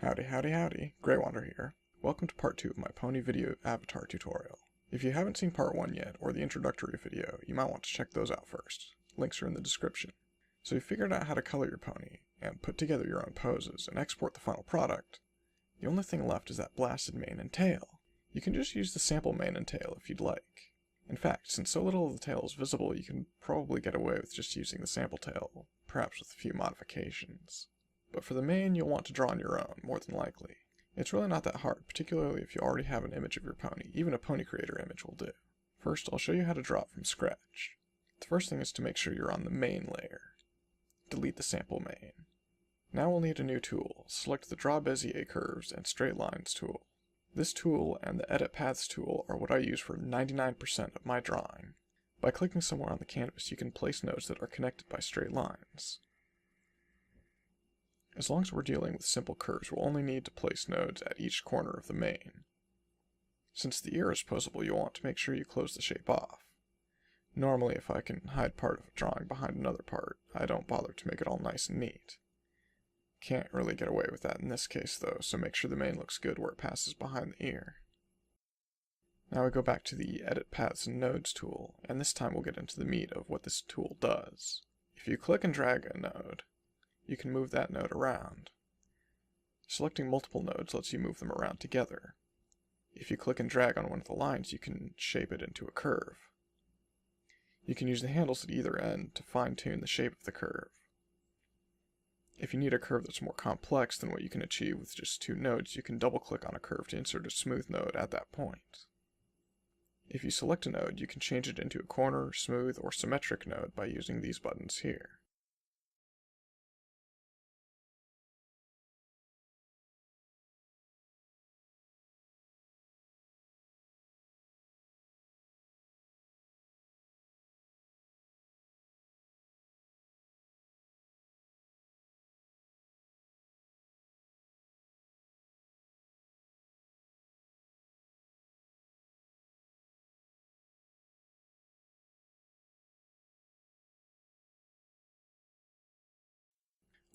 Howdy, howdy, howdy. Greywander here. Welcome to part 2 of my pony video avatar tutorial. If you haven't seen part 1 yet, or the introductory video, you might want to check those out first. Links are in the description. So you've figured out how to color your pony, and put together your own poses, and export the final product. The only thing left is that blasted mane and tail. You can just use the sample mane and tail if you'd like. In fact, since so little of the tail is visible, you can probably get away with just using the sample tail, perhaps with a few modifications. But for the mane, you'll want to draw on your own, more than likely. It's really not that hard, particularly if you already have an image of your pony. Even a pony creator image will do. First, I'll show you how to draw it from scratch. The first thing is to make sure you're on the mane layer. Delete the sample mane. Now we'll need a new tool. Select the Draw Bezier Curves and Straight Lines tool. This tool and the Edit Paths tool are what I use for 99% of my drawing. By clicking somewhere on the canvas, you can place nodes that are connected by straight lines. As long as we're dealing with simple curves, we'll only need to place nodes at each corner of the mane. Since the ear is posable, you'll want to make sure you close the shape off. Normally, if I can hide part of a drawing behind another part, I don't bother to make it all nice and neat. Can't really get away with that in this case though, so make sure the mane looks good where it passes behind the ear. Now we go back to the Edit Paths and Nodes tool, and this time we'll get into the meat of what this tool does. If you click and drag a node, you can move that node around. Selecting multiple nodes lets you move them around together. If you click and drag on one of the lines, you can shape it into a curve. You can use the handles at either end to fine-tune the shape of the curve. If you need a curve that's more complex than what you can achieve with just 2 nodes, you can double-click on a curve to insert a smooth node at that point. If you select a node, you can change it into a corner, smooth, or symmetric node by using these buttons here.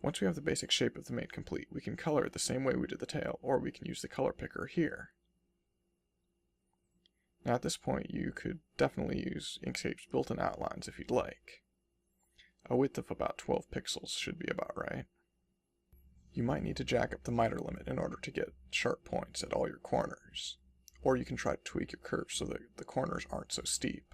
Once we have the basic shape of the mane complete, we can color it the same way we did the tail, or we can use the color picker here. Now at this point, you could definitely use Inkscape's built-in outlines if you'd like. A width of about 12 pixels should be about right. You might need to jack up the miter limit in order to get sharp points at all your corners, or you can try to tweak your curves so that the corners aren't so steep.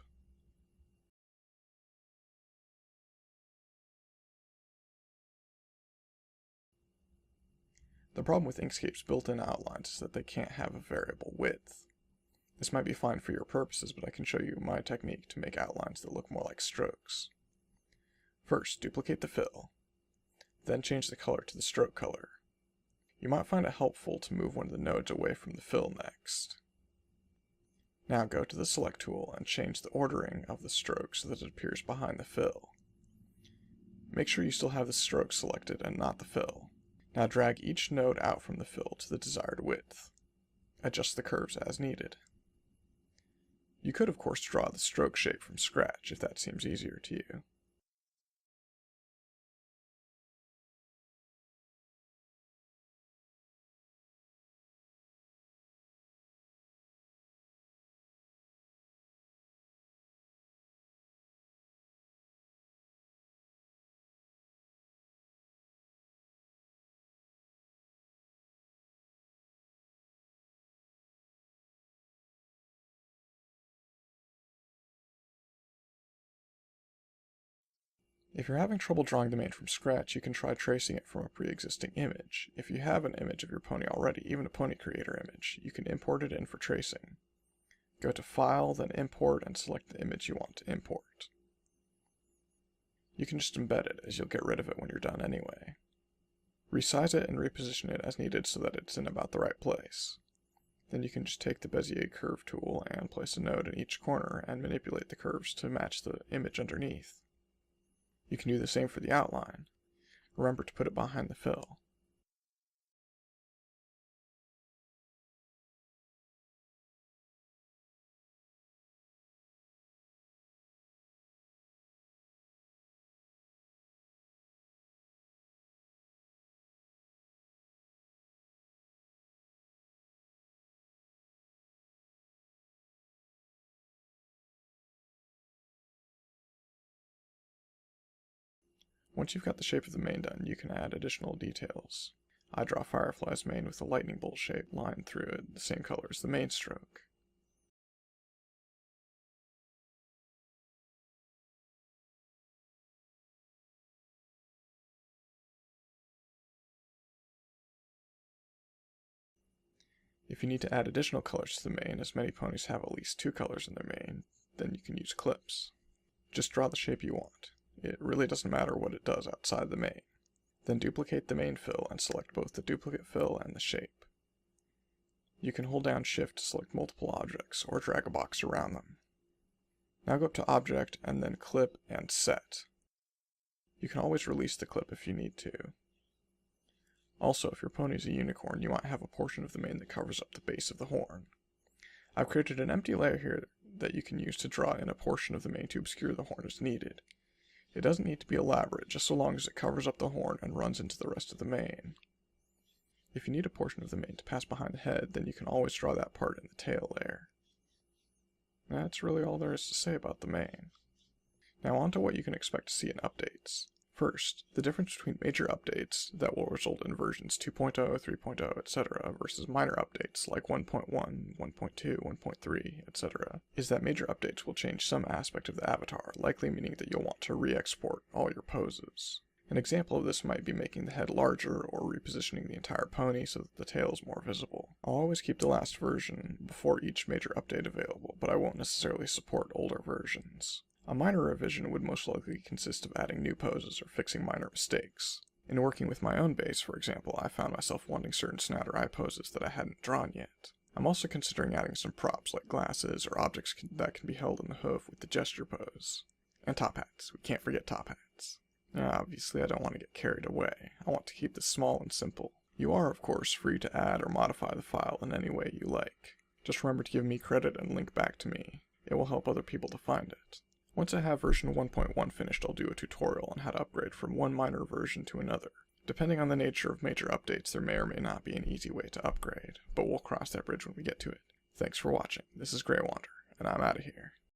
The problem with Inkscape's built-in outlines is that they can't have a variable width. This might be fine for your purposes, but I can show you my technique to make outlines that look more like strokes. First, duplicate the fill, then change the color to the stroke color. You might find it helpful to move one of the nodes away from the fill next. Now go to the Select tool and change the ordering of the stroke so that it appears behind the fill. Make sure you still have the stroke selected and not the fill. Now drag each node out from the fill to the desired width. Adjust the curves as needed. You could of course draw the stroke shape from scratch if that seems easier to you. If you're having trouble drawing the mane from scratch, you can try tracing it from a pre-existing image. If you have an image of your pony already, even a pony creator image, you can import it in for tracing. Go to File, then Import, and select the image you want to import. You can just embed it, as you'll get rid of it when you're done anyway. Resize it and reposition it as needed so that it's in about the right place. Then you can just take the Bezier Curve tool and place a node in each corner and manipulate the curves to match the image underneath. You can do the same for the outline. Remember to put it behind the fill. Once you've got the shape of the mane done, you can add additional details. I draw Firefly's mane with a lightning bolt shape line through it, the same color as the main stroke. If you need to add additional colors to the mane, as many ponies have at least 2 colors in their mane, then you can use clips. Just draw the shape you want. It really doesn't matter what it does outside the mane. Then duplicate the mane fill and select both the duplicate fill and the shape. You can hold down Shift to select multiple objects, or drag a box around them. Now go up to Object, and then Clip and Set. You can always release the clip if you need to. Also, if your pony is a unicorn, you might have a portion of the mane that covers up the base of the horn. I've created an empty layer here that you can use to draw in a portion of the mane to obscure the horn as needed. It doesn't need to be elaborate, just so long as it covers up the horn and runs into the rest of the mane. If you need a portion of the mane to pass behind the head, then you can always draw that part in the tail layer. That's really all there is to say about the mane. Now on to what you can expect to see in updates. First, the difference between major updates that will result in versions 2.0, 3.0, etc. versus minor updates like 1.1, 1.2, 1.3, etc. is that major updates will change some aspect of the avatar, likely meaning that you'll want to re-export all your poses. An example of this might be making the head larger or repositioning the entire pony so that the tail is more visible. I'll always keep the last version before each major update available, but I won't necessarily support older versions. A minor revision would most likely consist of adding new poses or fixing minor mistakes. In working with my own base, for example, I found myself wanting certain snout or eye poses that I hadn't drawn yet. I'm also considering adding some props like glasses or objects that can be held in the hoof with the gesture pose. And top hats. We can't forget top hats. Obviously, I don't want to get carried away. I want to keep this small and simple. You are, of course, free to add or modify the file in any way you like. Just remember to give me credit and link back to me. It will help other people to find it. Once I have version 1.1 finished, I'll do a tutorial on how to upgrade from one minor version to another. Depending on the nature of major updates, there may or may not be an easy way to upgrade, but we'll cross that bridge when we get to it. Thanks for watching. This is Grey Wander, and I'm out of here.